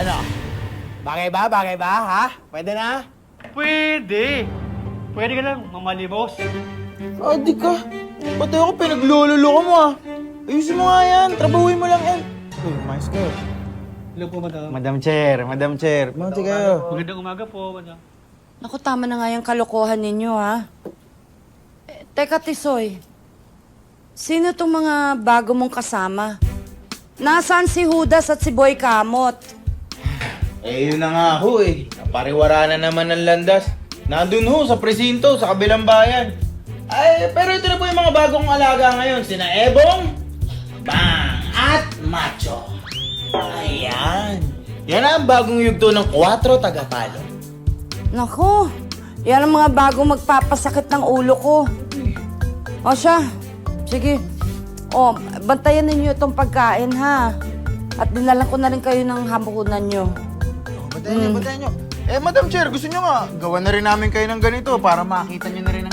Ano? Bagay ba? Bagay ba? Ha? Pwede na? Pwede. Pwede ka lang, mamalimos. Di ka. Pati ako pinaglululoko mo ah. Ayusin mo nga yan. Trabahuin mo lang yan. Uy, mais kayo. Hello po, madam. Madam Chair. Mati kayo. Magandang umaga po, madam. Naku, tama na nga yung kalokohan ninyo, ha? Teka, Tisoy. Sino tong mga bago mong kasama? Nasaan si Judas at si Boy Kamot? Yun na nga ho eh. Napariwara na naman ng landas. Nandun ho sa presinto, sa kabilang bayan. Pero ito na po yung mga bagong alaga ngayon. Sina Ebong, Bang, at Macho. Ayan. Yan ang bagong yugto ng 4 tagapalo. Naku, yan ang mga bago magpapasakit ng ulo ko. O siya, sige. O, bantayan ninyo itong pagkain, ha? At dinalan ko na rin kayo ng hamukunan nyo. Bantayan nyo. Madam Chair, gusto nyo nga, gawan na rin namin kayo ng ganito para makita nyo na rin ang